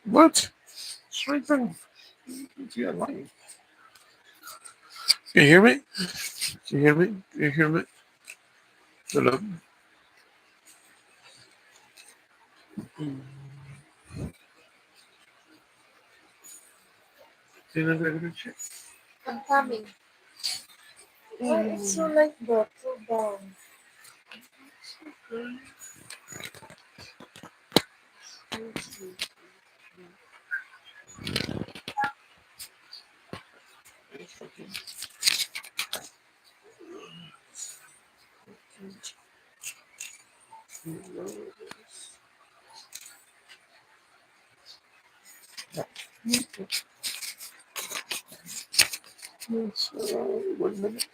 What? Straight from your line. Can you hear me? Can you hear me? Can you hear me? Hello? Sino nag check? I'm coming. Why it's so like that? So down. One minute.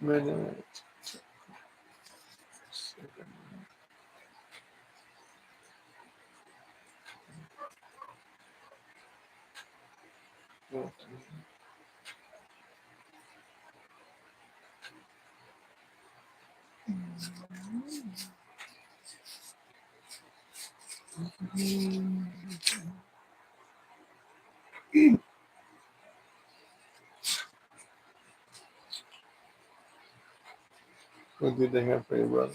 Minute. What did they have for you, brother?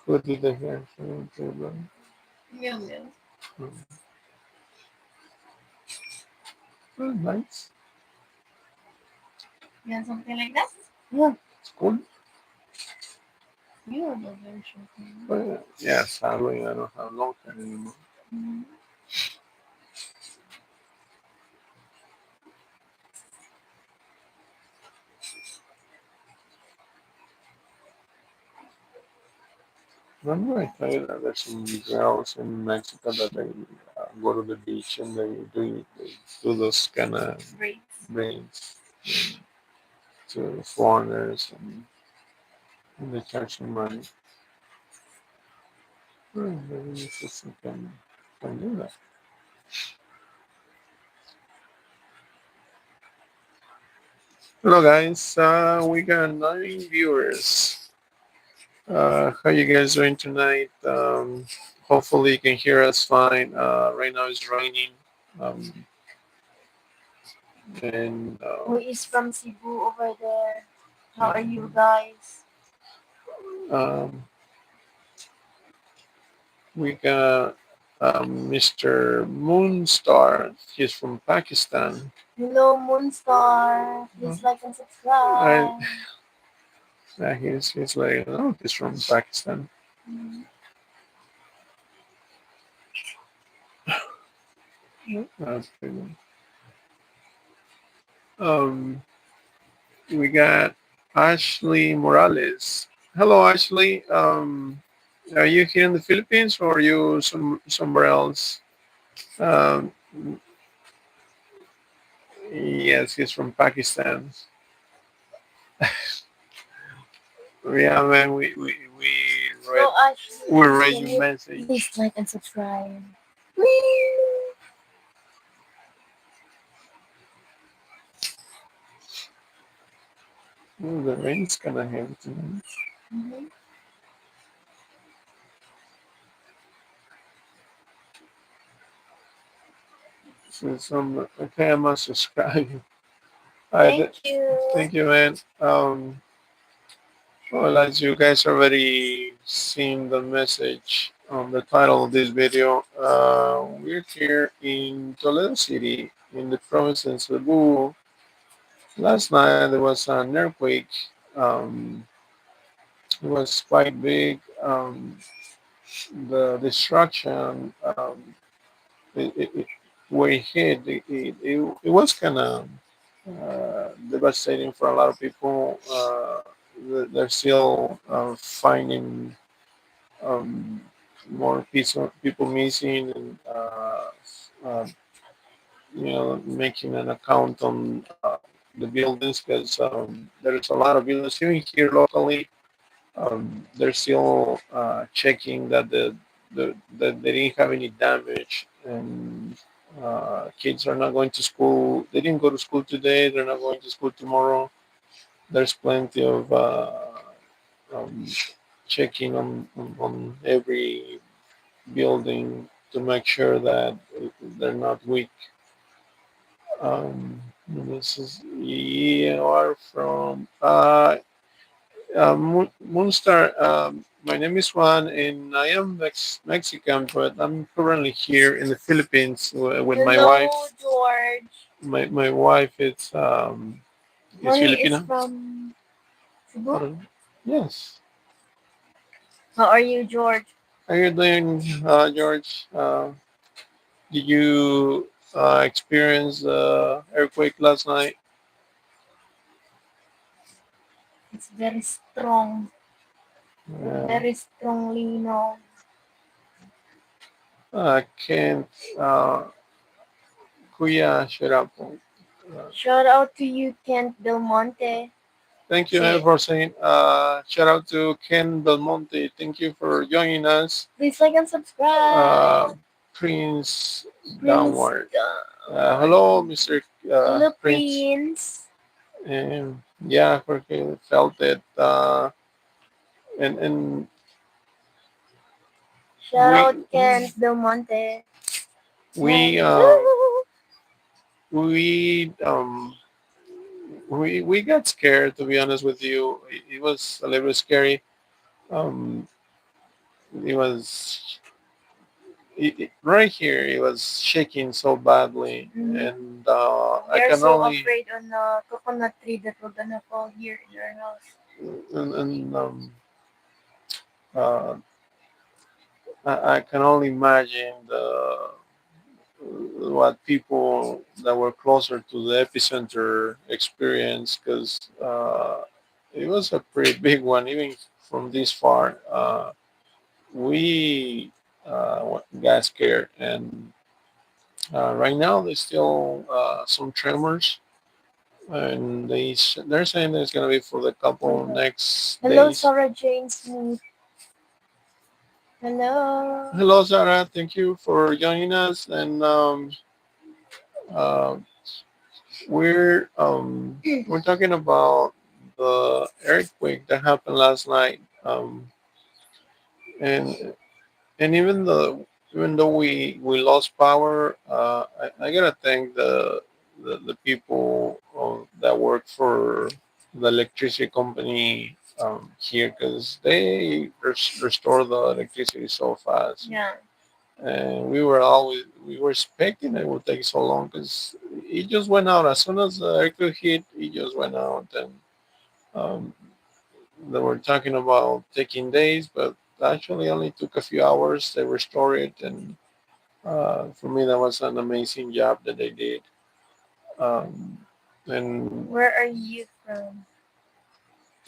What did they have for you, brother? Meow meow. Oh, nice. You want something like that? Yeah, it's cool. You are the very short one. But yeah, sadly, I don't have long hair anymore. Mm-hmm. Remember, I tell you that there's some girls in Mexico that they go to the beach and they do those kind of Braids. braids to foreigners and they charge them money. Well, maybe your sister can do that. Hello, guys. We got 9 viewers. How you guys doing tonight? Hopefully you can hear us fine. Right now it's raining. Um, and Who is from Cebu over there? How are you guys? um, we got Mr. Moonstar. He's from Pakistan. Hello, Moonstar. Please like and I, subscribe. he's like, oh, he's from Pakistan. Mm-hmm. That's pretty good. Um, we got Ashley Morales. Hello, Ashley. Are you here in the Philippines or are you somewhere else? Um, yes, he's from Pakistan. Yeah, man, read So, Ashley, we read can your you message. please like and subscribe? Whee! Oh, the rain's kind of heavy tonight. Mm-hmm. So some okay, I must subscribe. I Thank did. you. Thank you, man. Well, as you guys already seen the message on the title of this video. We're here in Toledo City, in the province of CEBU. Last night there was an earthquake. Um, it was quite big. The destruction, it, where it hit, it was kind of devastating for a lot of people. They're still finding um, more people missing, and making an account on the buildings, because there's a lot of buildings even here locally. They're still checking that that they didn't have any damage, and kids are not going to school. They didn't go to school today. They're not going to school tomorrow. There's plenty of um, checking on every building to make sure that they're not weak. Um, this is you are from Moonstar. My name is Juan, and I am Mexican, but I'm currently here in the Philippines with my wife. Hello, George. My wife is Mommy is Filipina. from I Cebu. don't know. Yes. How are you, George? How you doing, George? Did you experience the earthquake last night? It's very strong. Uh, Very strongly, I can't. Kuya Shirapo. Shout out to you, Kent Del Monte. Thank you, Say, for saying. Shout out to Ken Belmonte. Thank you for joining us. please like and subscribe. Prince Prince. Downward. Hello, Mr. Hello, Prince. Prince. And yeah, Jorge felt it. And Shout we out, Kent Del Monte. we Woo! we we got scared, to be honest with you. It was a little bit scary. Um, it was right here. It was shaking so badly, Mhm. and We I are can so only afraid on the coconut tree that we're gonna fall here in our house. and uh, I can only imagine the what people that were closer to the epicenter experienced, because it was a pretty big one, even from this far. We got scared, and right now there's still some tremors, and they're saying that it's gonna be for the couple next Hello, days. Sarah Jane Smith. Hello. Hello, Sarah. Thank you for joining us, and uh, we're talking about the earthquake that happened last night, and and even though we lost power, I gotta thank the people that work for the electricity company here, because they restore the electricity so fast. Yeah. And we were expecting it would take so long, because it just went out as soon as the earthquake hit. It just went out, and um, they were talking about taking days, but actually only took a few hours. They restored it, and for me, that was an amazing job that they did. Um, and Where are you from?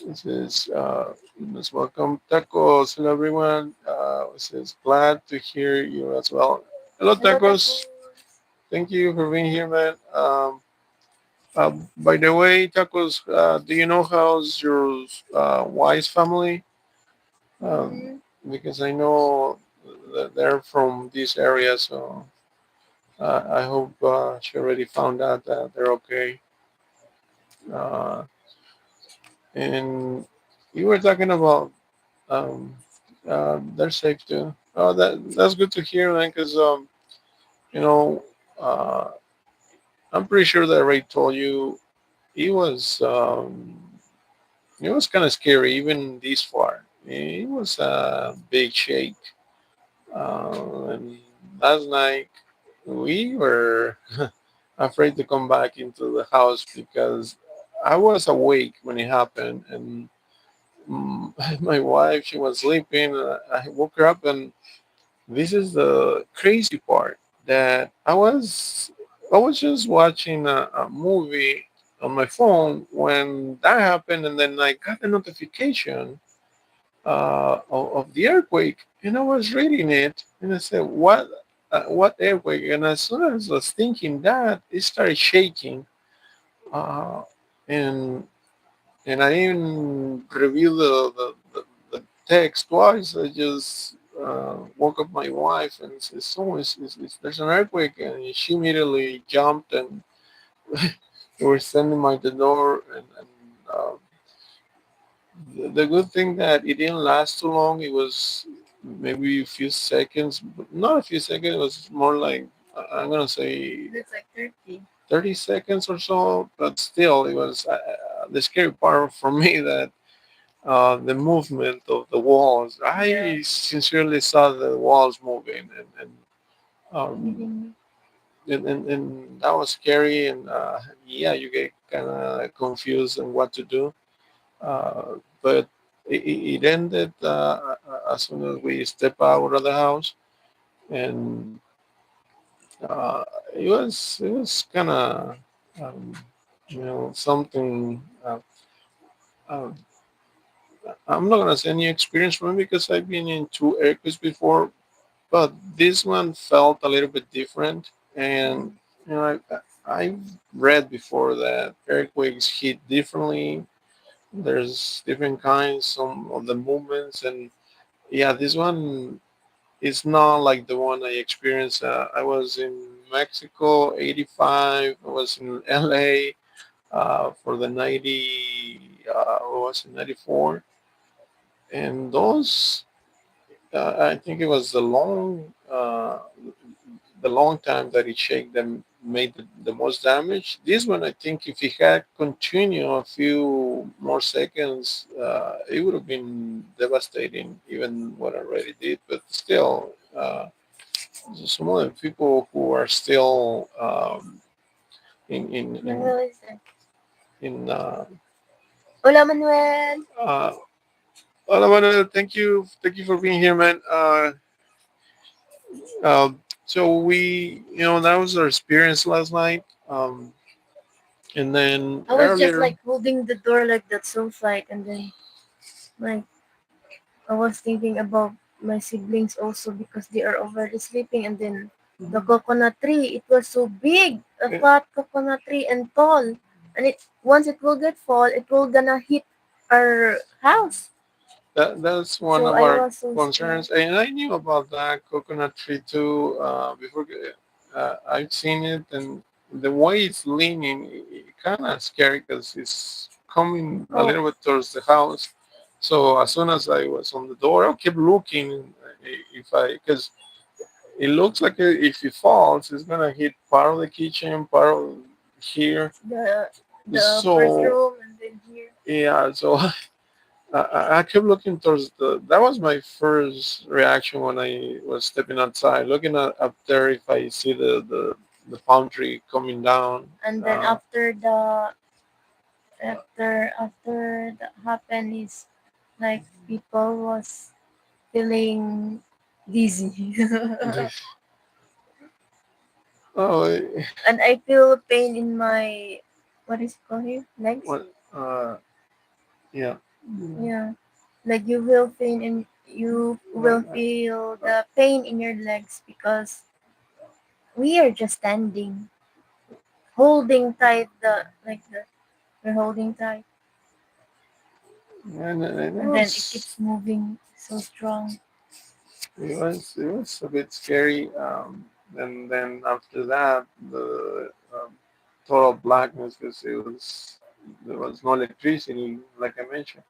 this is let's welcome Tacos. Hello, everyone. This is glad to hear you as well. Hello, Hello, Tacos. Tacos. Thank you for being here, man. By the way, Tacos, do you know how's your wife's family? Um, Mm-hmm. because I know that they're from this area, so I hope she already found out that they're okay. Uh, and you were talking about they're safe too. Oh, that's good to hear, man. Because you know, uh, I'm pretty sure that Ray told you it was um, it was kind of scary, even this far. it was a big shake. And last night we were afraid to come back into the house because I was awake when it happened, and mm, my wife, she was sleeping. I woke her up, and this is the crazy part that I was just watching a movie on my phone when that happened, and then I got a notification of the earthquake, and I was reading it, and I said, what earthquake?" And as soon as I was thinking that, it started shaking, uh, and I didn't review the text twice. I just woke up my wife and said, "So there's an earthquake," and she immediately jumped, and we were standing by the door, and the good thing that it didn't last too long. It was maybe a few seconds, but not a few seconds. It was more like I'm gonna say It's like 30. 30 seconds or so. But still, it was the scary part for me that the movement of the walls. Yeah. I sincerely saw the walls moving, um, Kidding me. and that was scary. And yeah, you get kind of confused on what to do. But it ended as soon as we step out of the house, and uh, it was kind of um, something. Uh, I'm not gonna say any experience for me because I've been in two earthquakes before, but this one felt a little bit different. And I've read before that earthquakes hit differently. There's different kinds, some of the movements, and yeah, this one is not like the one I experienced. I was in Mexico, 85. I was in LA for the 90. I was in 94, and those I think it was the long time that it shake them made the most damage. This one, I think, if it had continued a few more seconds, it would have been devastating, even what I already did. But still, some of the people who are still in in in Manuel is there. in Hola, Manuel. uh, Hola, Manuel. Thank you for being here, man. So that was our experience last night. And then I was just earlier, like holding the door like that so tight, and then like I was thinking about my siblings also because they are already sleeping, and then the coconut tree. It was so big, a eh, fat coconut tree and tall, and it once it will get fall, it will gonna hit our house. that's one So of I our was so scared. concerns. And I knew about that coconut tree too before. I've seen it, and the way it's leaning, it kind of scary because it's coming a Oh, little bit towards the house. So as soon as I was on the door, I kept looking if I because it looks like if it falls, it's gonna hit part of the kitchen, part of here. the first So room and then here. yeah, so I kept looking towards the. That was my first reaction when I was stepping outside, looking up there if I see the palm tree coming down. And then Uh, after that happened is like people was feeling dizzy. oh, And I feel pain in my what is it called here? Legs? what? Yeah. Yeah. Like you will feel the pain in your legs because we are just standing, holding tight the like the we're holding tight And and then it keeps moving so strong. it was a bit scary. And then after that, the total blackness because there was no electricity, like I mentioned,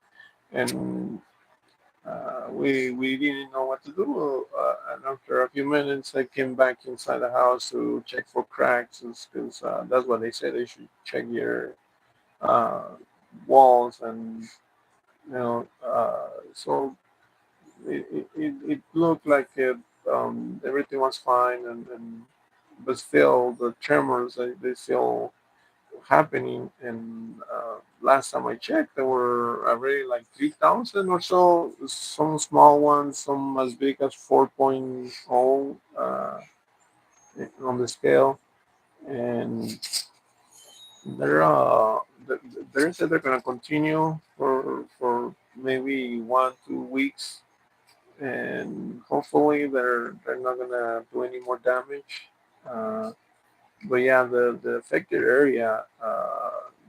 and we didn't know what to do. And after a few minutes, I came back inside the house to check for cracks, because that's what they said. They should check your uh, walls, and so. it looked like everything was fine, and but still the tremors they still happening. And last time I checked, there were already like 3,000 or so. Some small ones, some as big as 4.0 on the scale, and they're they said they're gonna continue for maybe 1 2 weeks, and hopefully they're not gonna do any more damage. Uh, but yeah, the affected area,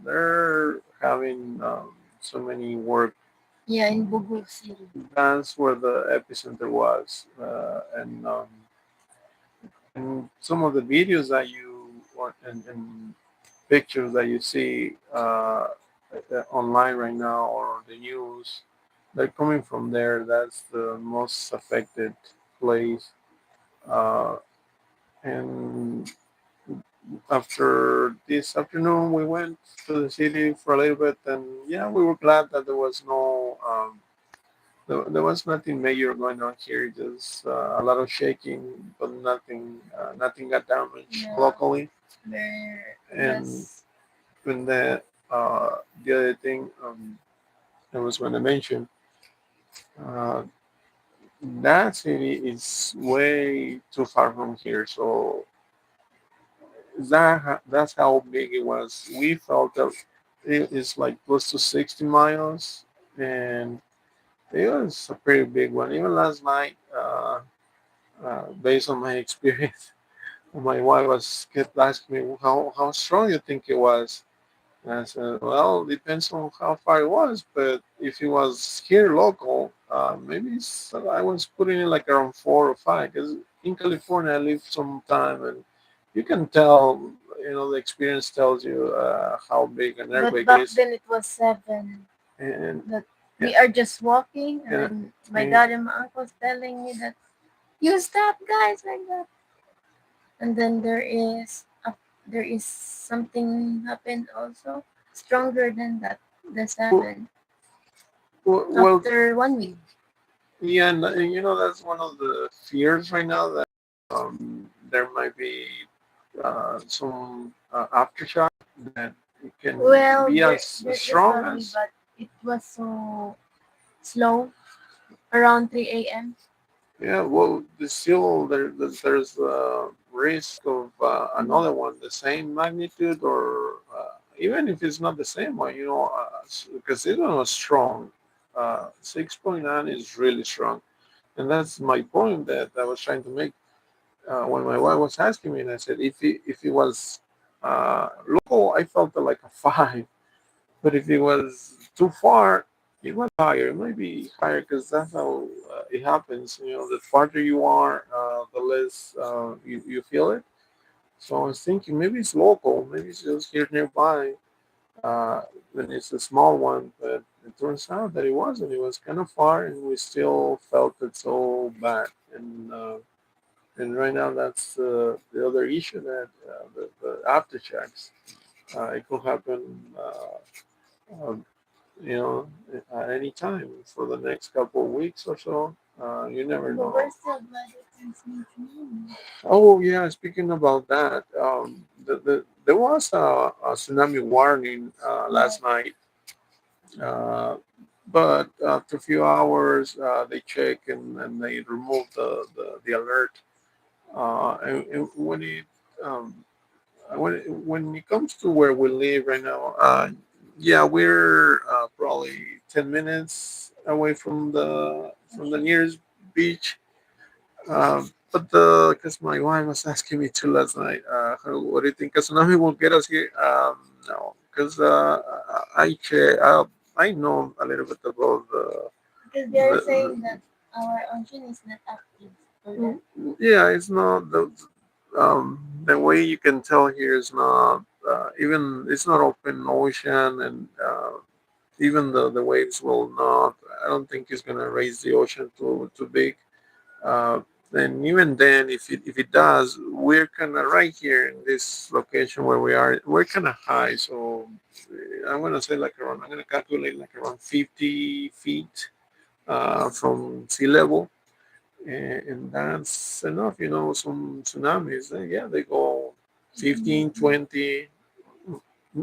they're having so many work. Yeah, in Bogo City. That's where the epicenter was, and some of the videos that and pictures that you see online right now or the news, they're coming from there. That's the most affected place. Uh, and after this afternoon, we went to the city for a little bit, and yeah, we were glad that there was no, there was nothing major going on here. Just a lot of shaking, but nothing got damaged locally. There, And yes. when the other thing I was going to mention, uh, that city is way too far from here, so that's how big it was. We felt that it is like close to 60 miles, and it was a pretty big one. Even last night, based on my experience, my wife was kept asking me how strong you think it was. And I said, well, depends on how far it was, but if it was here local, maybe I was putting it like around 4 or 5. Because in California, I lived some time, and you can tell, the experience tells you how big an But earthquake back is. then it was 7. And That yeah, we are just walking, and and, then my and dad and my uncle's telling me that you stop, guys, like that. And then there is something happened also stronger than that, the well, 7, well, after 1 week. yeah, and that's one of the fears right now that there might be some aftershock that it can Well, be there as is strong already, as. but it was so slow around 3 a.m. Yeah, well, there's risk of another one the same magnitude, or even if it's not the same one, because it was strong. 6.9 is really strong, and that's my point that I was trying to make when my wife was asking me, and I said if it was local, I felt it like a 5. But if it was too far, it was higher. It might be higher because that's how it happens. The farther you are, the less you feel it. So I was thinking maybe it's local, maybe it's just here nearby. Uh, and it's a small one, but it turns out that it wasn't. It was kind of far, and we still felt it so bad. And right now, that's the other issue that the aftershocks. It could happen. Um, you know, at any time for the next couple of weeks or so. You never But know. we're still glad it transmits. Oh yeah, speaking about that, there was a tsunami warning last night, uh, but after a few hours, they check and they remove the alert. And um, when it comes to where we live right now, yeah, we're probably 10 minutes away from the nearest beach. But because my wife was asking me too last night, what do you think a tsunami will get us here? No, because I know a little bit about Because they're the saying that our ocean is not active for that. yeah, it's not the way you can tell here is not even it's not open ocean, and even the waves will not. I don't think it's gonna raise the ocean too big. Uh, and even then, if it does, we're kind of right here in this location where we are. We're kind of high, so I'm gonna say like around. I'm gonna calculate like around 50 feet from sea level, and that's enough. Some tsunamis, yeah, they go 15, 20.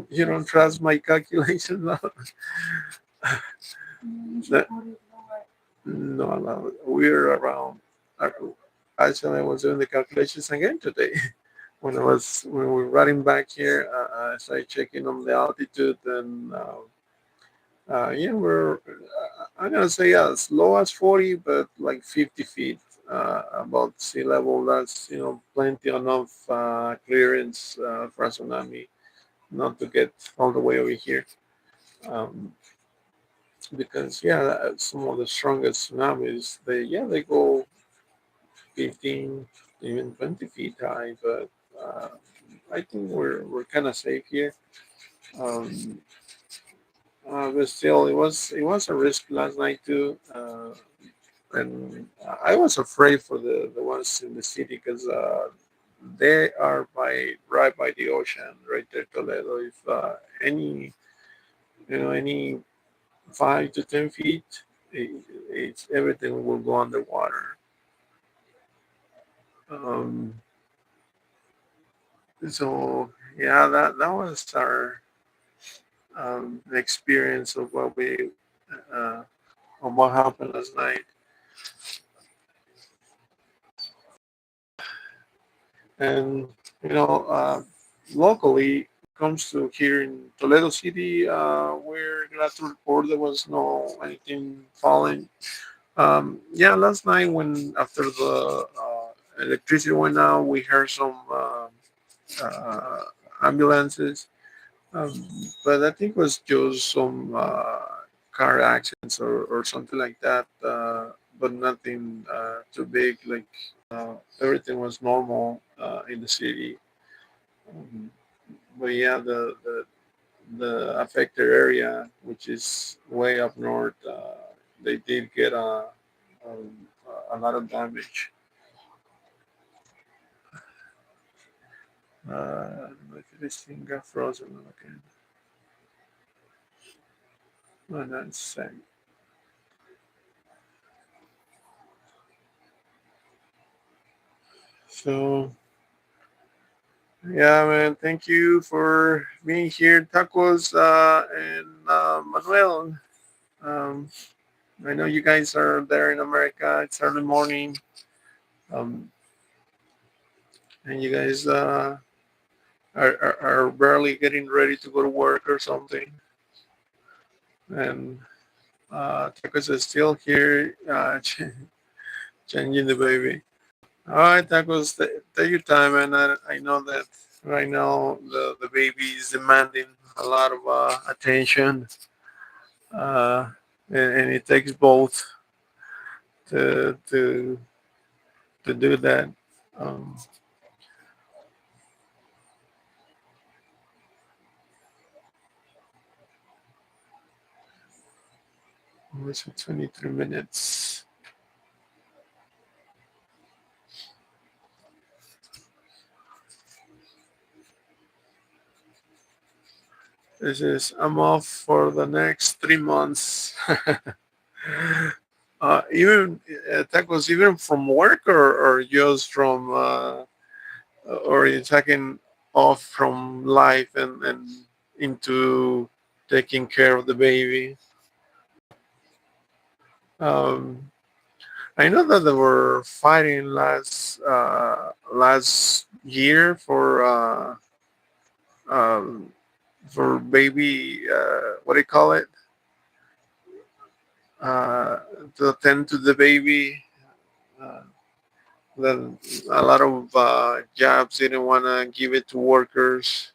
You don't trust my calculations? That- no, we're around. uh, Actually, I was doing the calculations again today. When we were riding back here, I started checking on the altitude, and yeah, I'm gonna say as low as 40, but like 50 feet above sea level. That's plenty enough clearance for a tsunami not to get all the way over here. Um, because yeah, some of the strongest tsunamis, they go 15, even 20 feet high. But I think we're kind of safe here. Um, but still, it was a risk last night too. And I was afraid for the ones in the city because they are right by the ocean, right there, Toledo. If any 5 to 10 feet, it, it's everything will go underwater. Um, so yeah, that was our experience uh, of what happened last night. And locally, comes to here in Toledo City, we're glad to report there was no anything falling. Yeah, last night when after the electricity went out, we heard some uh, ambulances, um, but I think it was just some car accidents or something like that, but nothing too big. Like everything was normal in the city. Um, but yeah, the affected area, which is way up north, they did get a lot of damage. I don't know if this thing got frozen again. Oh, that's sad. So yeah, man, thank you for being here, Tacos and Manuel. Um, I know you guys are there in America. It's early morning, um, and you guys are barely getting ready to go to work or something. And Tacos is still here, changing the baby. All right, Tacos, take your time, and I know that right now the baby is demanding a lot of attention, uh, and it takes both to do that. Um, it's 23 minutes. I'm off for the next 3 months. Even Tacos, even from work or just from or you're taking off from life and into taking care of the baby. Um, I know that they were fighting last year um, for baby. What do you call it? Uh, to attend to the baby. Uh, then a lot of jobs didn't want to give it to workers,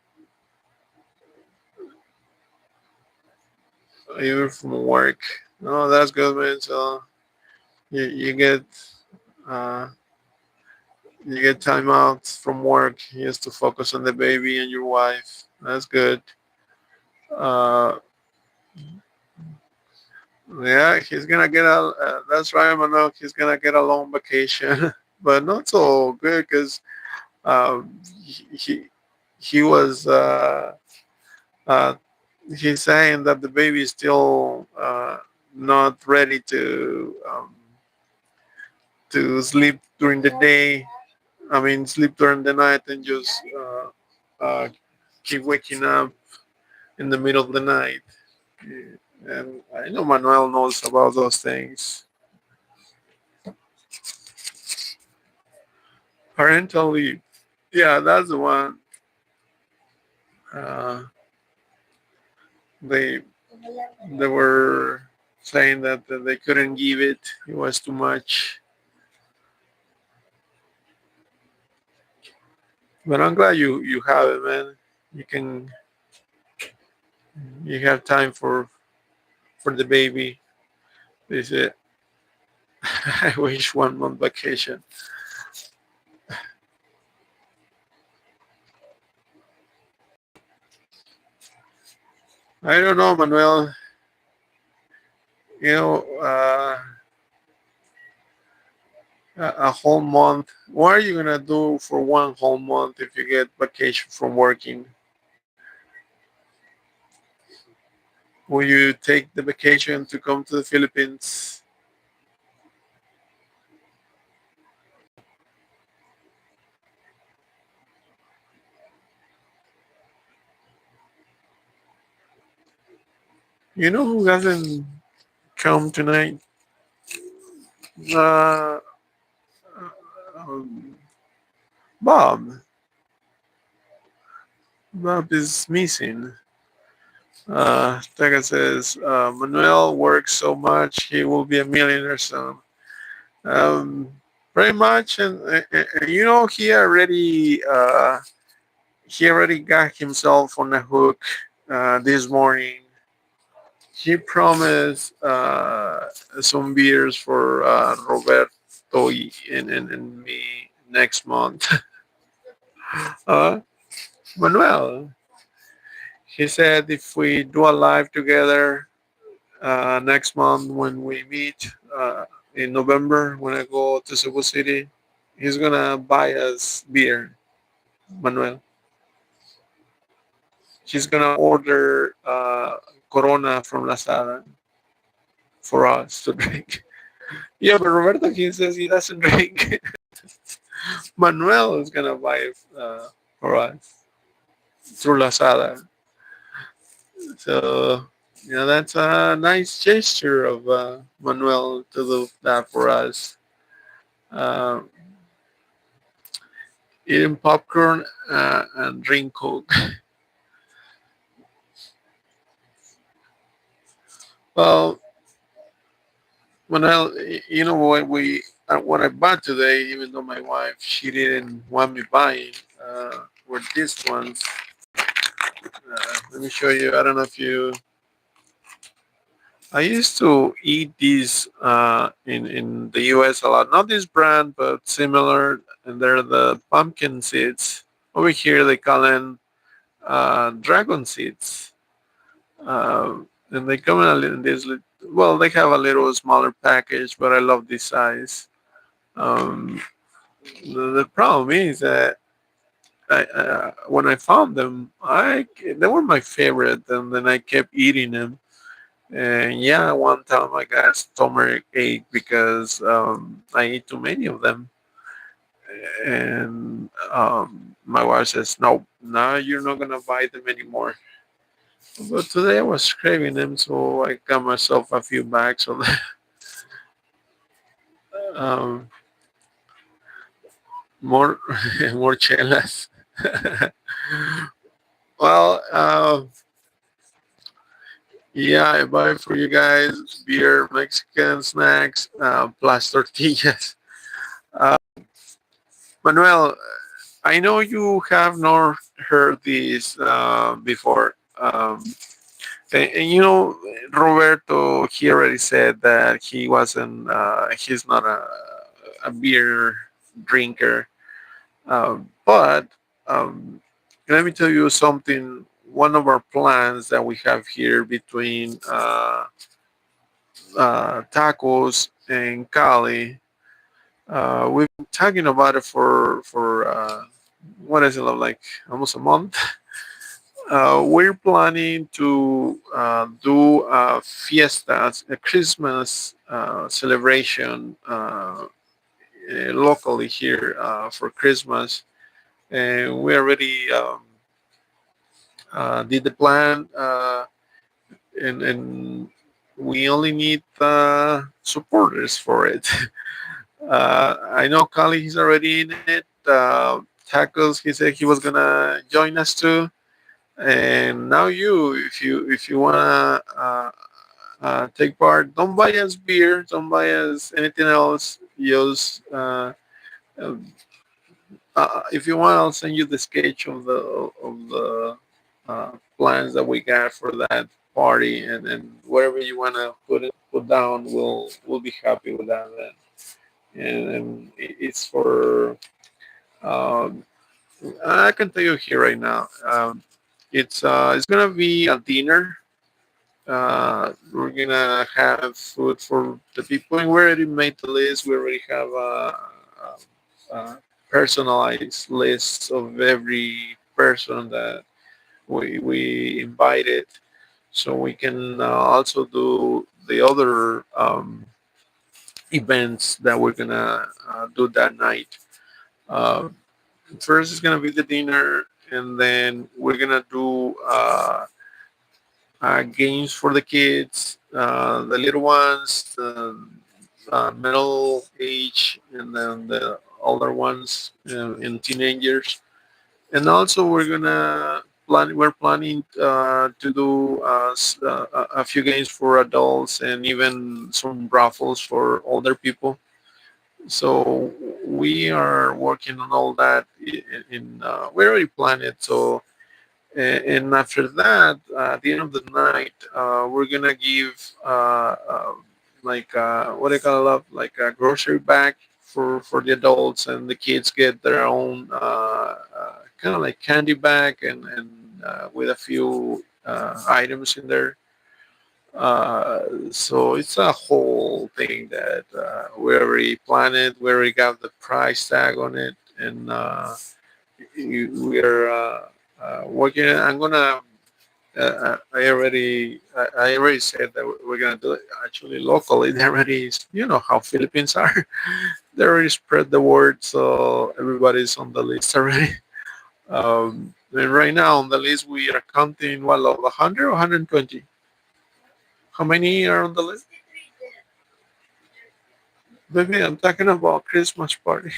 even from work. No, that's good, man. So you get uh, you get time out from work just to focus on the baby and your wife. That's good. Uh, yeah, he's gonna get a. That's right, Manok. He's gonna get a long vacation, but not so good because he he was uh, he's saying that the baby is still not ready to sleep during the day. I mean, sleep during the night and just keep waking up in the middle of the night. And I know Manuel knows about those things. Parental leave. Yeah, that's the one. Uh, they they were saying that they couldn't give it. It was too much. But I'm glad you have it, man. You can you have time for the baby. This it. I wish 1 month vacation. I don't know, Manuel. You know, a whole month. What are you gonna do for 1 whole month if you get vacation from working? Will you take the vacation to come to the Philippines? You know who hasn't come tonight? Uh, um, Bob. Bob is missing. Tegan says, Manuel works so much, he will be a millionaire soon. Um, Pretty much, and you know, he already got himself on the hook this morning. He promised some beers for Roberto and me next month. uh, Manuel, he said if we do a live together next month when we meet in November when I go to Cebu City, he's gonna buy us beer, Manuel. He's gonna order Corona from Lazada for us to drink. Yeah, but Roberto he says he doesn't drink. Manuel is gonna buy it for us through Lazada. So that's a nice gesture of Manuel to do that for us. Uh, Eating popcorn and drink Coke. Well, Manuel, what I bought today, even though my wife she didn't want me buying, were these ones. Let me show you. I don't know if you. I used to eat these in the U.S. a lot. Not this brand, but similar, and they're the pumpkin seeds. Over here, they call them dragon seeds, and they come in well, they have a little smaller package, but I love this size. Um, the problem is that when I found them, they were my favorite, and then I kept eating them. And yeah, one time I got stomach ache because I ate too many of them. And my wife says, "No, now you're not gonna buy them anymore." But today I was craving them, so I got myself a few bags of them. um, more more chelas. Well, yeah, I buy for you guys beer, Mexican snacks, plus tortillas. Uh, Manuel, I know you have not heard this before. And Roberto, he already said that he's not a beer drinker. But um, let me tell you something. One of our plans that we have here between tacos and Cali, we've been talking about it for what is it like almost a month. We're planning to do a fiesta, a Christmas celebration locally here for Christmas, and we already did the plan, and we only need supporters for it. I know Kali is already in it. Tacos, he said he was gonna join us too. And now you, if you wanna take part, don't buy us beer, don't buy us anything else. Just uh, if you want, I'll send you the sketch of the plans that we got for that party, and whatever you wanna put down, we'll be happy with that. And it's for um, I can tell you here right now. It's gonna be a dinner. We're gonna have food for the people, and we already made the list. We already have a personalized list of every person that we invited, so we can also do the other events that we're gonna do that night. Uh, First is gonna be the dinner, and then we're gonna do games for the kids, the little ones, the middle age, and then the older ones and teenagers. And also we're planning to do a few games for adults and even some raffles for older people. So we are working on all that. We already planned it. So and after that, at the end of the night, we're gonna give like what do you call it, like a grocery bag for the adults, and the kids get their own kind of like candy bag and with a few items in there. So it's a whole thing that we already planned it. We already got the price tag on it, and we are working. I'm gonna. I already said that we're gonna do it actually locally. They already, you know how Philippines are. They already spread the word, so everybody's on the list already. And right now on the list we are counting what, of 100 or 120. How many are on the list? Baby, I'm talking about Christmas party.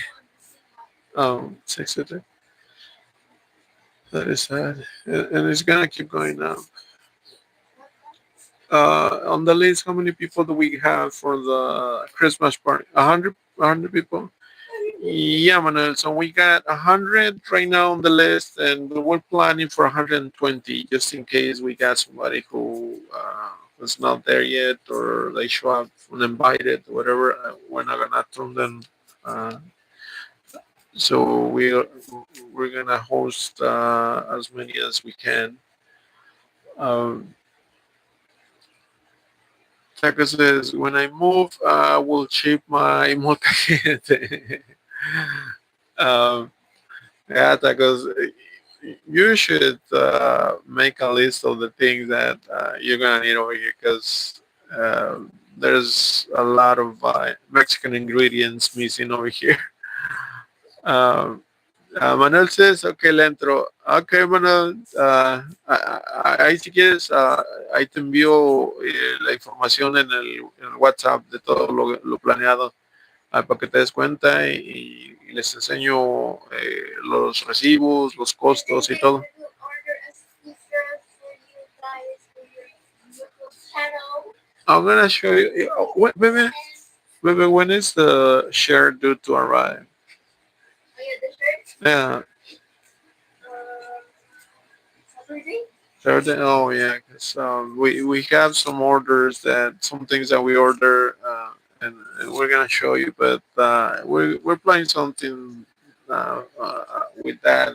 60. That is sad, and it's gonna keep going up. On the list, how many people do we have for the Christmas party? 100 people. Yeah, Manuel. So we got 100 right now on the list, and we're planning for 120 just in case we got somebody who was not there yet, or they show up uninvited, whatever. We're not gonna turn them. Uh, so we're gonna host as many as we can. Um, Taka says, when I move, I will ship my molcajete. um, yeah, because you should make a list of the things that you're gonna need over here, because uh, there's a lot of Mexican ingredients missing over here. Um, Manuel says, ok, le entro. Ok, Manuel, ahí si quieres, ahí te envío la información en el WhatsApp de todo lo planeado, para que te des cuenta y les enseño los recibos, los costos y todo. I'm gonna show you. Baby, baby, when is the share due to arrive? Yeah, Thursday. Oh yeah, 'cause, we have some orders, that some things that we order, and we're gonna show you. But we're planning something with that.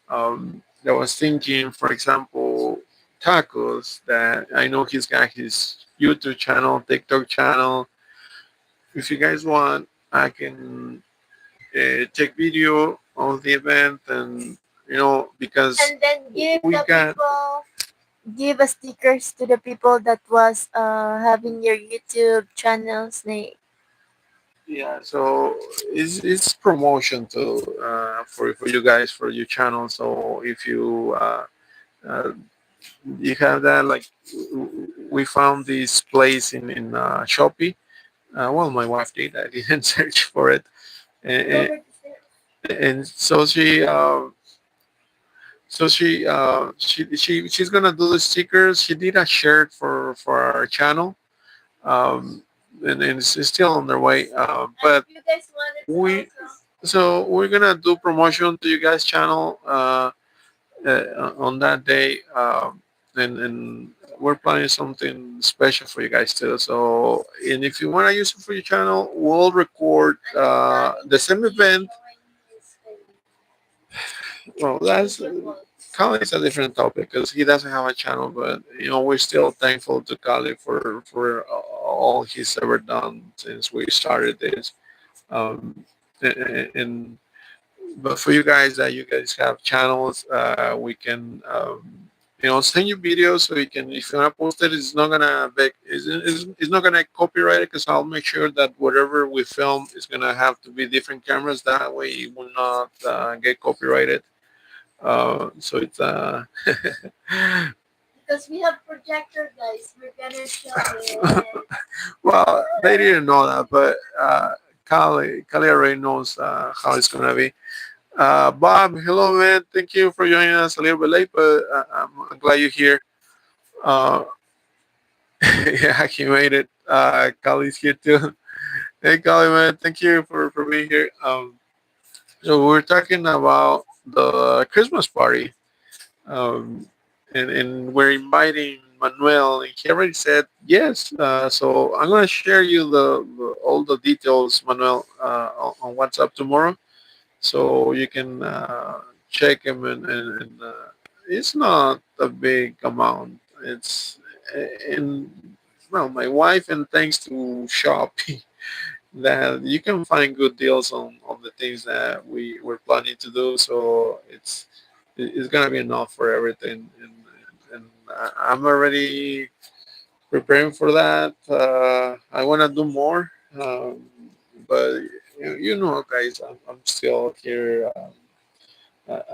I was thinking, for example, tacos. That I know he's got his YouTube channel, TikTok channel. If you guys want, I can take video of the event, and because And then we got. give a stickers to the people that was having your YouTube channels. Yeah, so it's promotion too, for you guys, for your channel. So if uh, you have that, like, we found this place in Shopee. Well, my wife did. I didn't search for it, and, and she's gonna do the stickers. She did a shirt for our channel, um, and it's still on their way. But we so we're gonna do promotion to you guys' channel on that day, and we're planning something special for you guys too. So, and if you wanna use it for your channel, we'll record the same event. Well, that's Kali is a different topic because he doesn't have a channel, but we're still thankful to Kali for all he's ever done since we started this. Um, and but for you guys that you guys have channels, we can send you videos so you can, if you wanna post it, it's not gonna it's not gonna copyright it because I'll make sure that whatever we film is gonna have to be different cameras. That way it will not get copyrighted. So it's because we have projector, guys. We're gonna show it. Well, they didn't know that, but Kali already knows how it's gonna be. Bob, hello, man. Thank you for joining us a little bit late, but I'm glad you're here. Uh, yeah, he made it. Kali's here too. Hey, Kali, man. Thank you for being here. So we're talking about the Christmas party. Um, and we're inviting Manuel, and he already said yes. So I'm gonna share you all the details, Manuel, on WhatsApp tomorrow, so you can check him, and it's not a big amount. It's in well, my wife, and thanks to Shopee, that you can find good deals on the things that we were planning to do. So it's gonna be enough for everything, and I'm already preparing for that. I want to do more, but guys, I'm still here, a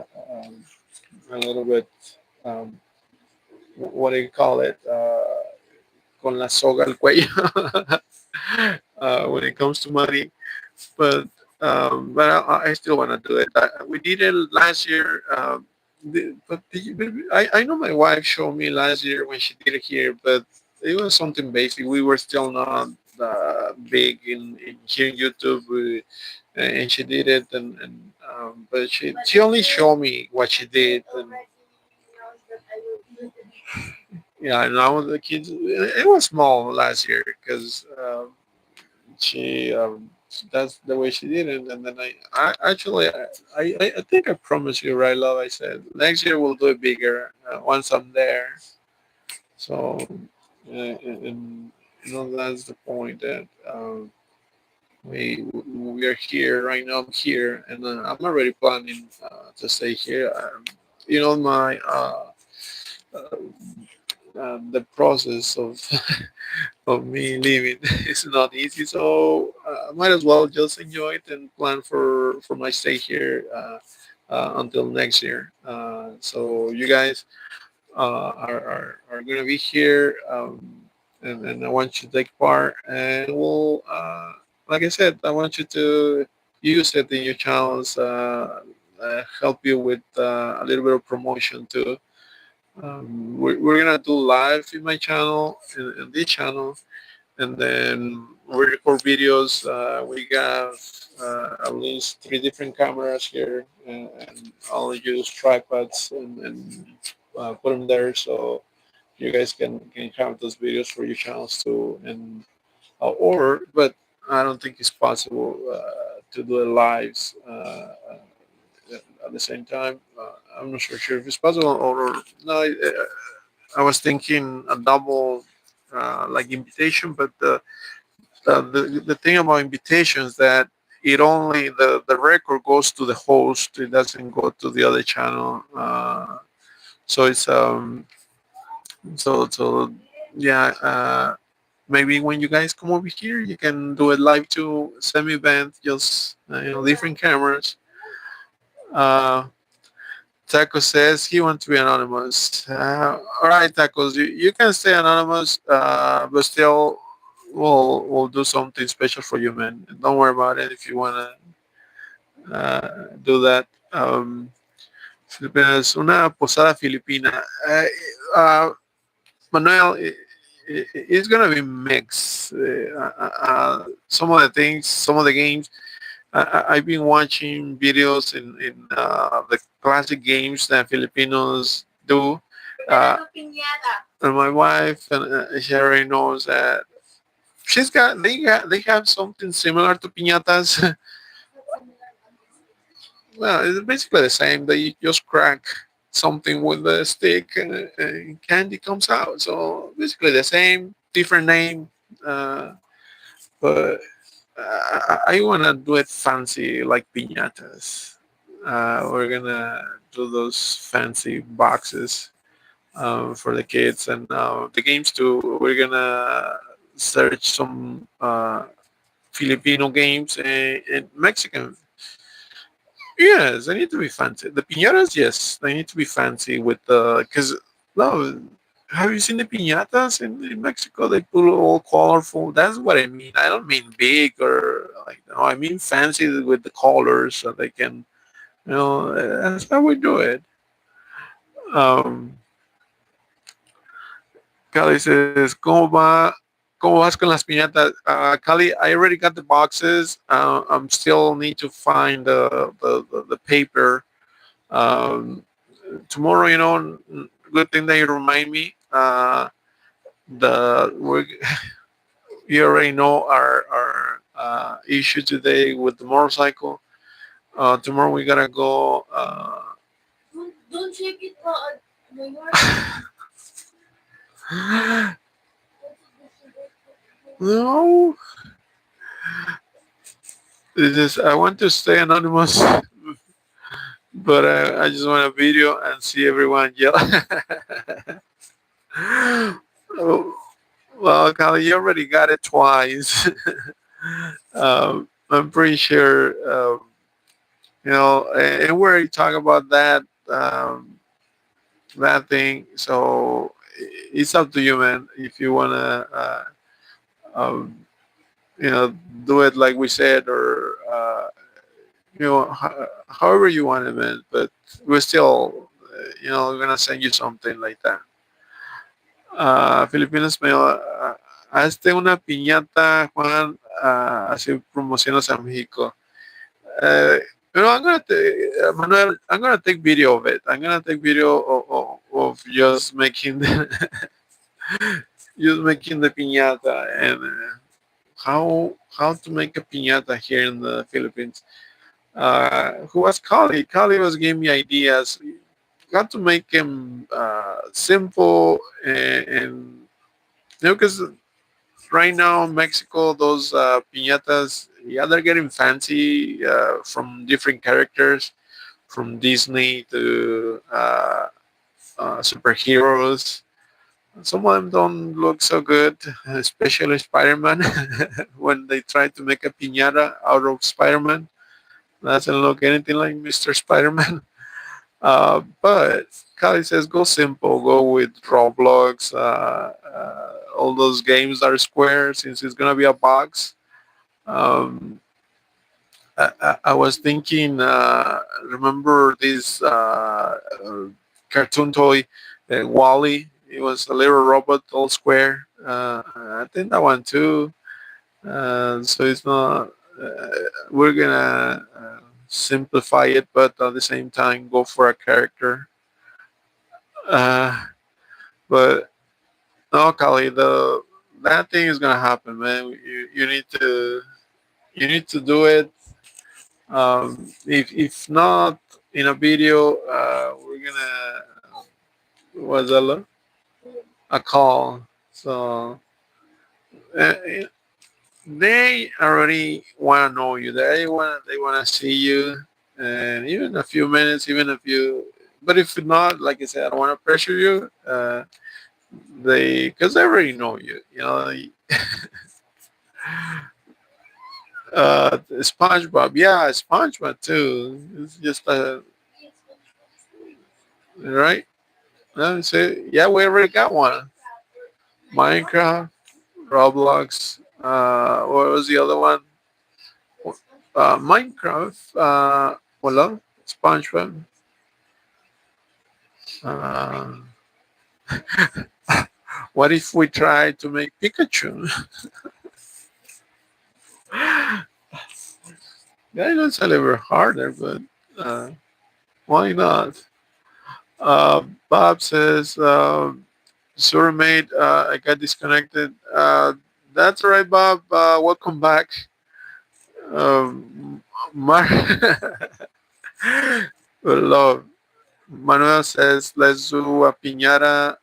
little bit. Um, what do you call it? Con la soga al cuello. When it comes to money, but I still want to do it. We did it last year. I know my wife showed me last year when she did it here, but it was something basic. We were still not big in here in YouTube, and she did it, and but she only showed me what she did. And, yeah, and now the kids, it was small last year because she that's the way she did it, and then I actually I think I promised you, right, love? I said next year we'll do it bigger once I'm there. So and that's the point that we are here right now. I'm here, and I'm already planning to stay here. My the process of of me leaving is not easy, so I might as well just enjoy it and plan for my stay here until next year. So you guys are going to be here, and I want you to take part, and we'll, like I said, I want you to use it in your channels, help you with a little bit of promotion too. We're gonna do live in my channel, in this channel, and then we record videos. We got at least three different cameras here, and I'll use tripods and put them there so you guys can have those videos for your channels too. And but I don't think it's possible to do it lives at the same time. I'm not sure if it's possible, or no. I was thinking a double like invitation, but the thing about invitations that it only the record goes to the host. It doesn't go to the other channel. So it's so yeah. Maybe when you guys come over here, you can do it live to semi event, just different cameras. Uh, Taco says he wants to be anonymous. All right, Tacos, you can stay anonymous, but still, we'll do something special for you, man. Don't worry about it if you wanna do that. Filipinas, una posada filipina. Manuel, it's gonna be mixed. Some of the things, some of the games. I've been watching videos in the classic games that Filipinos do. Uh, and my wife and she already knows that they have something similar to piñatas. Well, it's basically the same. They just crack something with the stick and candy comes out. So basically the same, different name. Uh, but I want to do it fancy like piñatas. We're gonna do those fancy boxes for the kids and the games too. We're gonna search some Filipino games and Mexican. Yes, they need to be fancy. The piñatas, yes, they need to be fancy with the because no. Have you seen the piñatas in Mexico? They put it all colorful. That's what I mean. I don't mean big or like no. I mean fancy with the colors so they can. That's how we do it. Um, Cali says, ¿Cómo vas con las piñatas? Cali, I already got the boxes. I'm still need to find the paper. Um, Tomorrow, good thing that you remind me. We You already know our issue today with the motorcycle. Tomorrow we gotta go. Don't check it. No, this is. I want to stay anonymous, but I just want a video and see everyone yell. Oh, well, Kali, you already got it twice. I'm pretty sure. And we already talked about that thing. So it's up to you, man. If you wanna, um, you know, do it like we said, or however you want it, man. But we're still, gonna send you something like that. Filipinos me hazte una piñata, Juan, así promociones a México. Uh, Manuel, I'm gonna take video of it. I'm gonna take video of just making just making the piñata and how to make a piñata here in the Philippines. Who was Kali? Kali was giving me ideas. How to make them simple and because right now in Mexico those piñatas, yeah, they're getting fancy from different characters, from Disney to superheroes. Some of them don't look so good, especially Spider-Man. When they try to make a piñata out of Spider-Man, doesn't look anything like Mr. Spider-Man. But Kali says go simple, go with Roblox. All those games are square since it's gonna be a box. Um, I was thinking, remember this cartoon toy, Wally? It was a little robot, all square. I think that one too. So it's not. Uh, we're gonna simplify it, but at the same time go for a character. Uh, but no, Kali, the that thing is gonna happen, man. You need to do it. If not in a video, we're gonna what's a call. So uh, they already want to know you. They want to see you, and even a few minutes, even if you. But if not, like I said, I don't want to pressure you. Because they already know you. You know, SpongeBob, yeah, SpongeBob too. It's just right. No, say yeah, we already got one. Minecraft, Roblox. What was the other one? Minecraft. Well, SpongeBob. Uh, what if we try to make Pikachu? Yeah, it's a little bit harder, but uh, why not? Bob says, "Surmate, I got disconnected." That's all right, Bob. Welcome back. Mar- Love. Manuel says, "Let's do a piñata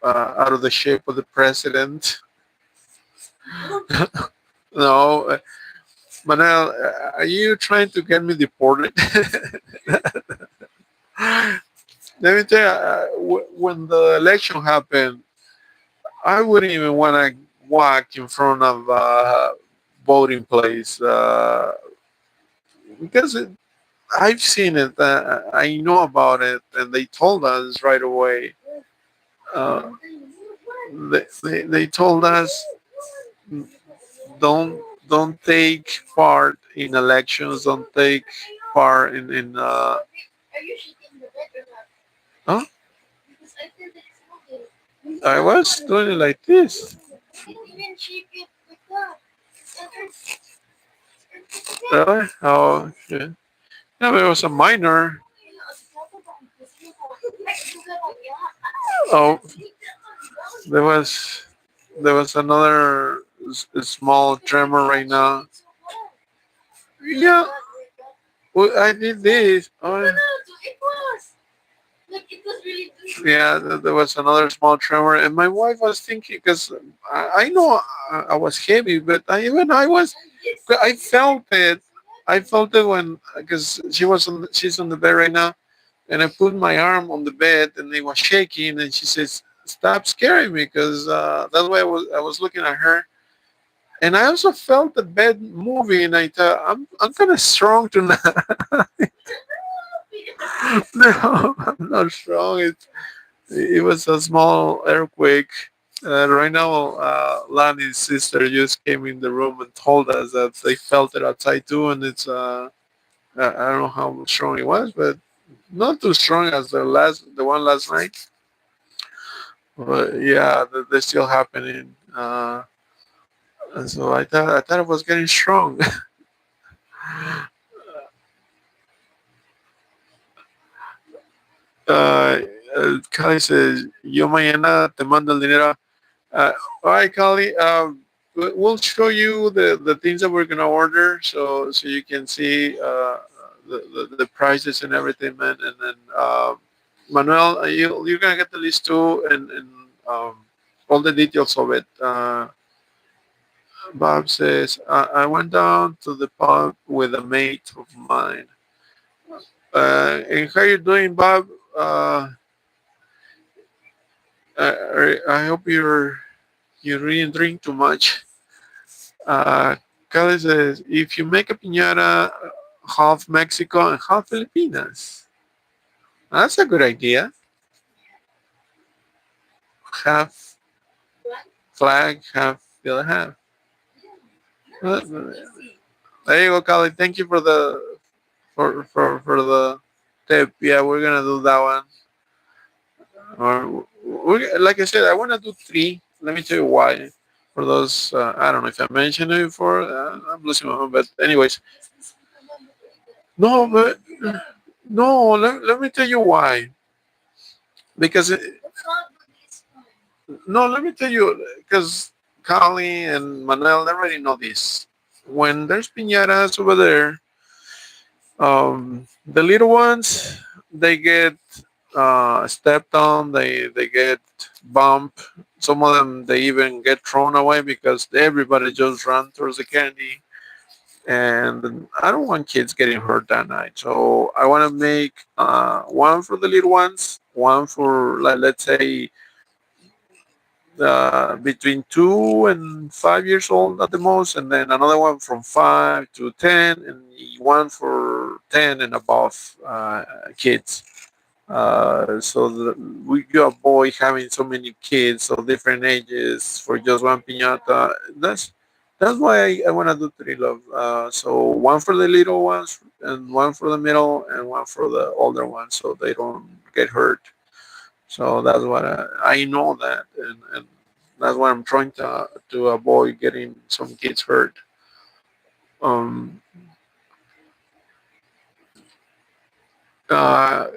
out of the shape of the president." No, Manuel, are you trying to get me deported? Let me tell you, when the election happened, I wouldn't even want to walk in front of a voting place because I've seen it. I know about it, and they told us right away. Uh, they told us don't don't take part in elections. Don't take part in. Huh? I was doing it like this. Really? Oh, yeah. Yeah, but it was a minor. Oh, there was there was another small tremor right now. Yeah, well, I did this. Oh, yeah, there was another small tremor, and my wife was thinking because I know I was heavy, but I felt it. I felt it when because she's on the bed right now, and I put my arm on the bed, and it was shaking, and she says, "Stop scaring me," because that's why I was looking at her, and I also felt the bed moving. I thought I'm kind of strong tonight. No, I'm not strong. It was a small earthquake. Right now, Lani's sister just came in the room and told us that they felt it outside too, and I don't know how strong it was, but not too strong as the one last night. But yeah, they're still happening. And so I thought it was getting strong. uh, Kali says, "Yo mañana te mando el dinero." All right, Kali. We'll show you the things that we're gonna order, so you can see the prices and everything, man. And then Manuel, you're gonna get the list too, and all the details of it. Bob says, I went down to the pub with a mate of mine. And how you doing, Bob? Uh, I hope you didn't drink too much. Kale says, if you make a piñata, half Mexico and half Filipinas. That's a good idea. Half flag, half the other half. Uh, There you go, Kale. Thank you for the tip. Yeah, we're gonna do that one. Or like I said, I want to do three. Let me tell you why. For those, I don't know if I mentioned it before. I'm losing my mind, but anyways, no, but no. Let me tell you why. Because no, let me tell you because Kali and Manuel already know this. When there's piñatas over there, the little ones they get stepped on, they get bumped. some of them they even get thrown away because everybody just run towards the candy. And I don't want kids getting hurt that night. So I want to make one for the little ones, one for like let's say between 2 and 5 years old at the most, and then another one from 5 to 10, and one for 10 and above kids. So we could avoid having so many kids of different ages for just one piñata. That's why I want to do three love. So one for the little ones, and one for the middle, and one for the older ones, so they don't get hurt. So that's what I know that, and that's why I'm trying to avoid getting some kids hurt. Um, uh,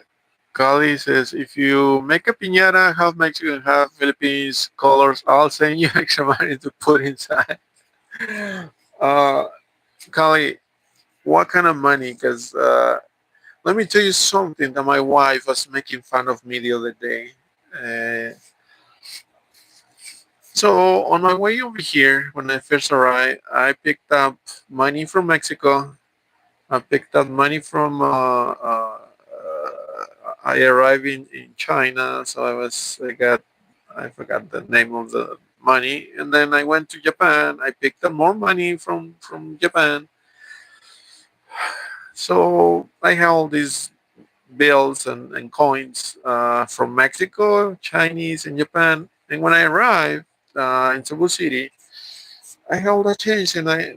Kali says, if you make a piñata, half Mexican, half Philippines colors, I'll send you extra money to put inside. Uh, Kali, what kind of money? Because let me tell you something that my wife was making fun of me the other day. Uh, so on my way over here, when I first arrived, I picked up money from Mexico. I picked up money from. I arrived in China, so I forgot the name of the money, and then I went to Japan. I picked up more money from Japan. So I have all these bills and coins from Mexico, Chinese, and Japan. And when I arrived in Cebu City, I held a change, and I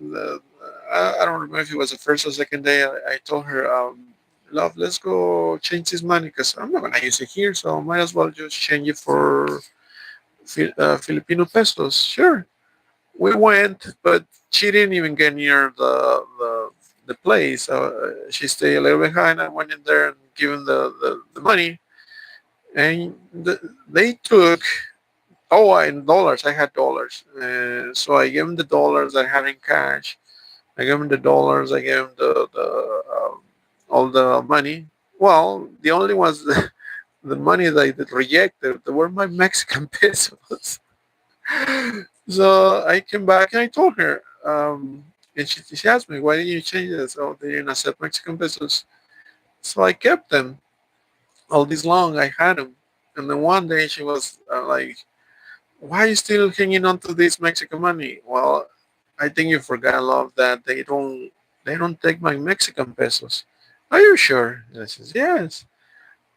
don't remember if it was the first or second day. I told her, "Love, let's go change this money because I'm not gonna use it here, so might as well just change it for Filipino pesos." Sure, we went, but she didn't even get near the place. She stayed a little behind. I went in there and given the money, and they took. Oh, in dollars, I had dollars, so I gave them the dollars I had in cash. I gave him the dollars. I gave him all the money. Well, the only ones the money that they rejected were my Mexican pesos. So I came back and I told her, and she asked me, "Why didn't you change this?" Oh, they didn't accept Mexican pesos. So I kept them all this long. I had them, and then one day she was like, "Why are you still hanging on to this Mexican money?" Well, I think you forgot, love, that they don't take my Mexican pesos. Are you sure? And I says, yes.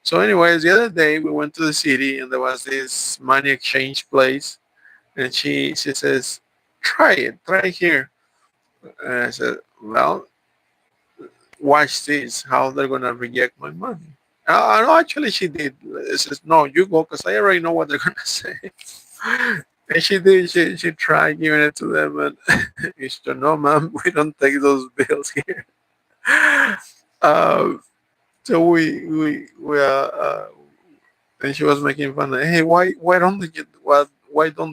So anyways, the other day we went to the city and there was this money exchange place, and she says, try it here. And I said, well, watch this, how they're gonna reject my money. No, actually she did. She says, no, you go, because I already know what they're gonna say. And she did. She tried giving it to them, and it's no, ma'am, we don't take those bills here. Uh, so and she was making fun of, hey, why don't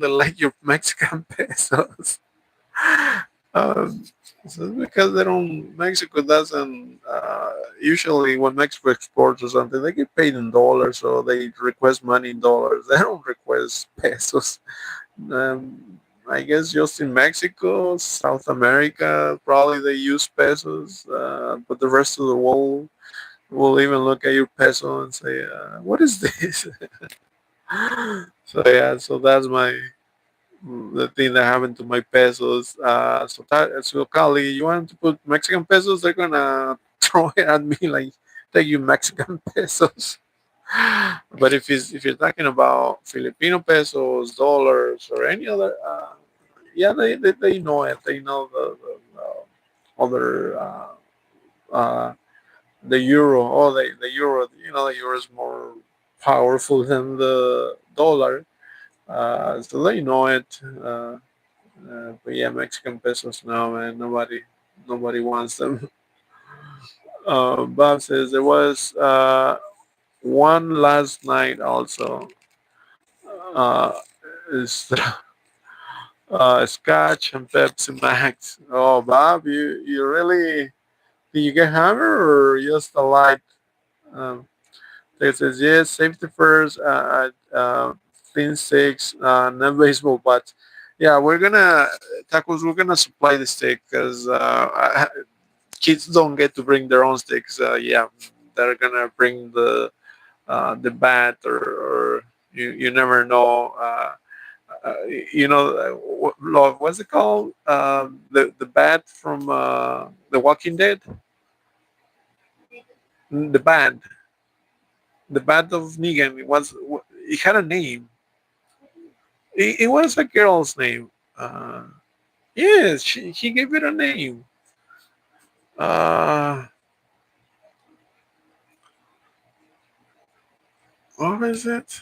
they like your Mexican pesos? Um, so it's because they don't. Mexico doesn't. Usually, when Mexico exports or something, they get paid in dollars, so they request money in dollars. They don't request pesos. I guess just in Mexico, South America, probably they use pesos, but the rest of the world will even look at your peso and say, "What is this?" So yeah, so that's the thing that happened to my pesos. So Kali, you want to put Mexican pesos? They're gonna throw it at me like, take you Mexican pesos. But if you're talking about Filipino pesos, dollars, or any other, yeah, they know it. They know the other uh, the euro. Oh, the euro. The euro is more powerful than the dollar. So they know it. But yeah, Mexican pesos now, man. Nobody wants them. Bob says there was one last night also. Uh, is Scotch and Pepsi Max. Oh, Bob, you really did you get hammered or just a light? Um, they says yes, safety first. thin sticks, not baseball bats. Yeah, we're gonna tacos. We're gonna supply the stick because kids don't get to bring their own sticks. Yeah, they're gonna bring the bat or you never know. Uh, you know, what's it called? The bat from The Walking Dead. The bat of Negan. It had a name. It was a girl's name. Uh, yes, he gave it a name. Uh, what is it?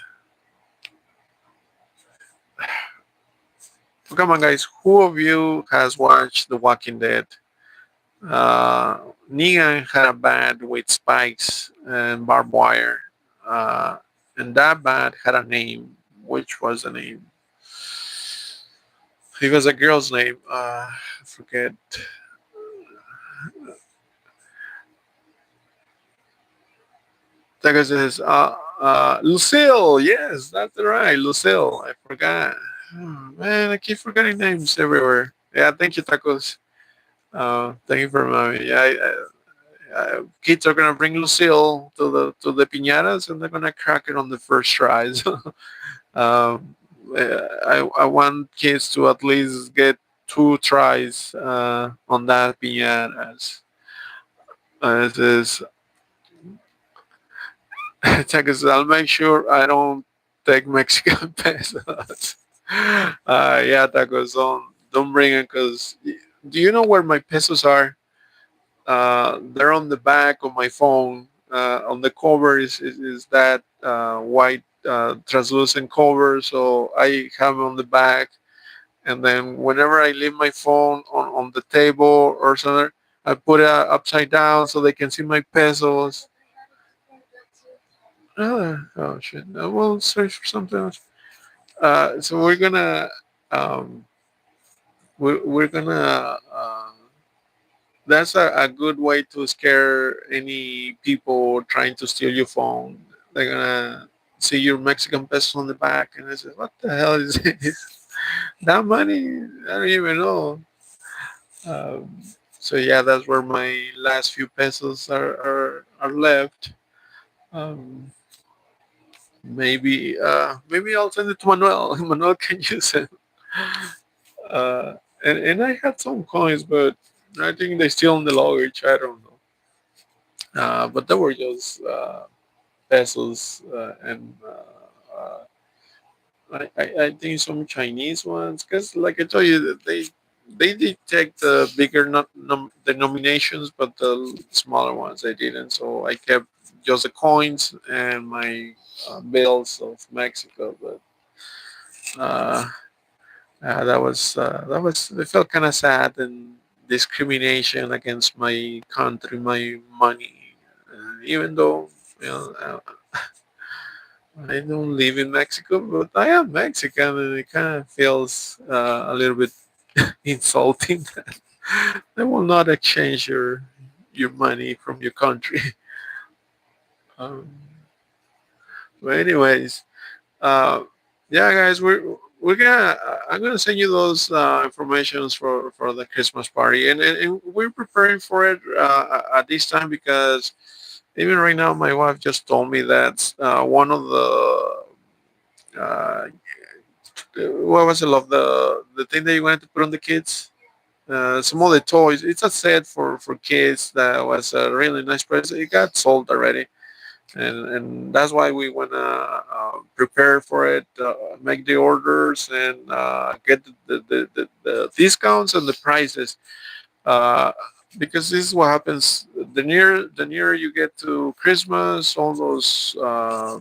Come on, guys. Who of you has watched The Walking Dead? Negan had a bat with spikes and barbed wire, uh, and that bat had a name. Which was the name? It was a girl's name. I forget. That guy says, Lucille. Yes, that's right, Lucille. I forgot. Oh, man, I keep forgetting names everywhere. Yeah, thank you, tacos. Thank you for reminding me. Yeah, kids are gonna bring Lucille to the piñatas, and they're gonna crack it on the first tries. I want kids to at least get two tries on that piñata. As is, Texas, I'll make sure I don't take Mexican pesos. Yeah, tacos, don't bring it because do you know where my pesos are? They're on the back of my phone. On the cover is that white translucent cover, so I have it on the back. And then whenever I leave my phone on the table or something, I put it upside down so they can see my pesos. Oh shit! We'll search for something else. So um, we're gonna that's a good way to scare any people trying to steal your phone. They're gonna see your Mexican pesos on the back and they say, "What the hell is this? That money? I don't even know." Um, so yeah, that's where my last few pesos are left. Um, maybe I'll send it to Manuel. Manuel can use it. Uh, and I had some coins, but I think they still in the luggage. I don't know. But they were just pesos I think some Chinese ones because like I told you they detect the bigger denominations but the smaller ones they didn't so I kept just the coins and my bills of Mexico but uh, that was I felt kind of sad and discrimination against my country my money even though you know I don't live in Mexico, but I am Mexican, and it kind of feels a little bit insulting. They will not exchange your money from your country. Um, but anyways, uh, yeah, guys, we're gonna I'm gonna send you those informations for the Christmas party, and we're preparing for it at this time because even right now, my wife just told me that one of uh, what was it of the thing that you wanted to put on the kids? Some of the toys. It's a set for kids that was a really nice price. It got sold already, and that's why we wanna prepare for it, make the orders, and get the discounts and the prices. Uh, because this is what happens. The nearer you get to Christmas, all those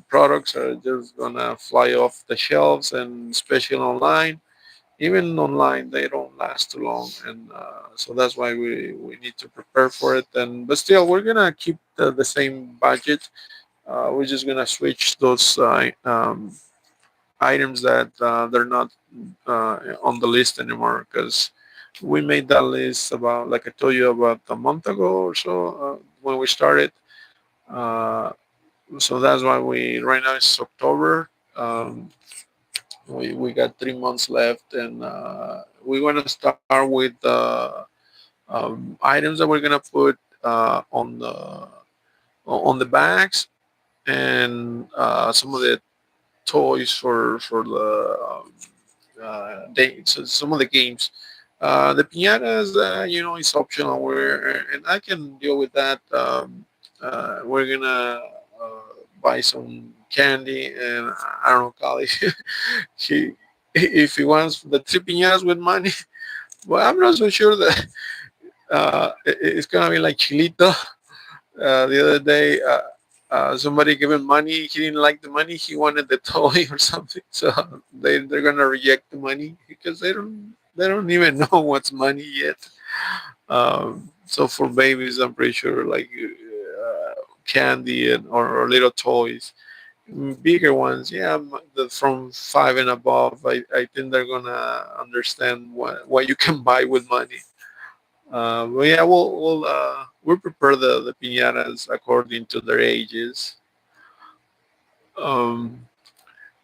products are just gonna fly off the shelves, and especially online even online they don't last too long and so that's why we need to prepare for it and but still we're gonna keep the same budget we're just gonna switch those items that they're not on the list anymore because we made that list about like I told you about a month ago or so when we started uh, so that's why we right now it's October. We got 3 months left, and we want to start with items that we're gonna put on the bags, and some of the toys for the so some of the games. The piñatas, is optional. And I can deal with that. We're gonna buy some candy, and I don't know, Kali. he, if he wants the three piñatas with money, well, I'm not so sure that it's gonna be like Chilito. The other day, somebody gave him money. He didn't like the money. He wanted the toy or something. So they're gonna reject the money because they don't even know what's money yet. So for babies, I'm pretty sure like candy or little toys. Bigger ones, yeah, from 5 and above, I think they're gonna understand what you can buy with money. But yeah, we'll prepare the piñatas according to their ages. Um,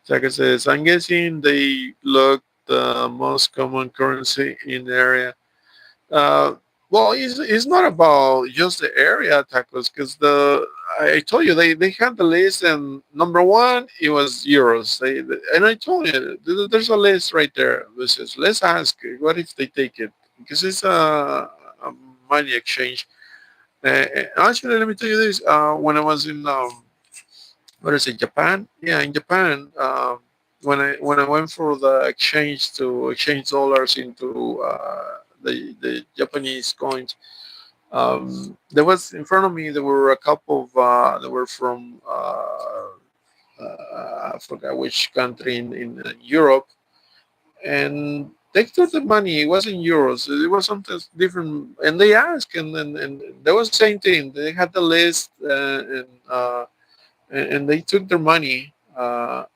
like I said, I'm guessing they look the most common currency in the area. Uh, well, it's not about just the area tacos because I told you they had the list, and number one it was euros. And I told you there's a list right there. It says let's ask what if they take it because it's a money exchange. Actually, let me tell you this. When I was in what is it, Japan? Yeah, in Japan, when I went for the exchange to exchange dollars into the Japanese coins, there was in front of me there were a couple of that were from I forgot which country in Europe, and they took the money. It wasn't euros. It was something different. And they asked, and there was the same thing. They had the list, and they took their money. But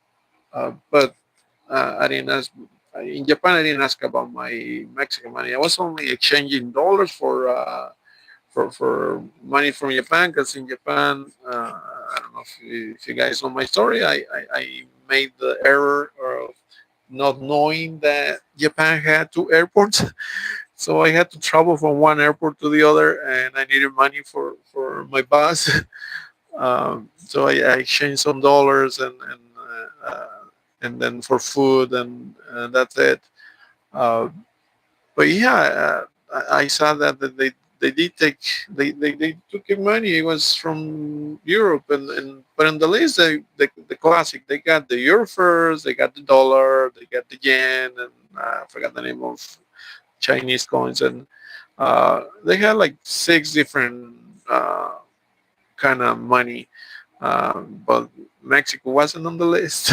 I didn't ask. In Japan, I didn't ask about my Mexican money. I was only exchanging dollars for money from Japan because in Japan, I don't know if you guys know my story. I made the error of not knowing that Japan had two airports. So I had to travel from one airport to the other, and I needed money for my bus. So I exchanged some dollars and then for food, and that's it. Uh, but yeah, I saw that they did take they took your money. It was from Europe, and but on the list the classic they got the euro first, they got the dollar, they got the yen, and I forgot the name of Chinese coins, and they had like six different kind of money, but Mexico wasn't on the list.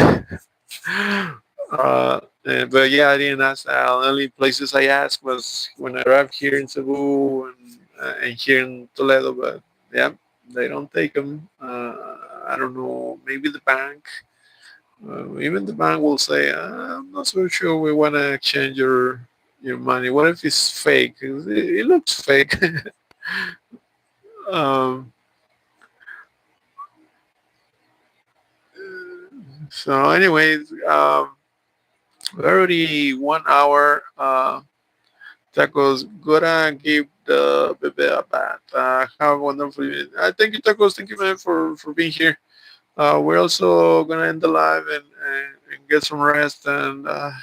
But yeah, I didn't ask. The only places I asked was when I arrived here in Cebu and here in Toledo. But yeah, they don't take them. I don't know. Maybe the bank. Even the bank will say, "I'm not so sure we want to exchange your money. What if it's fake? It looks fake." um, so, anyways, we're already 1 hour. Tacos, gonna give the baby a bath. Have a wonderful evening. Thank you, Tacos. Thank you, man, for being here. We're also gonna end the live and get some rest. And I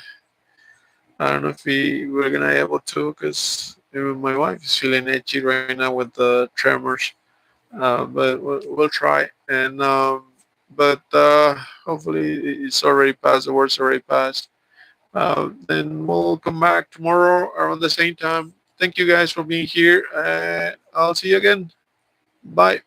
don't know if we're gonna be able to, because my wife is feeling itchy right now with the tremors. But we'll try. And but hopefully it's already passed. The worst already passed. Then we'll come back tomorrow around the same time. Thank you guys for being here. I'll see you again. Bye.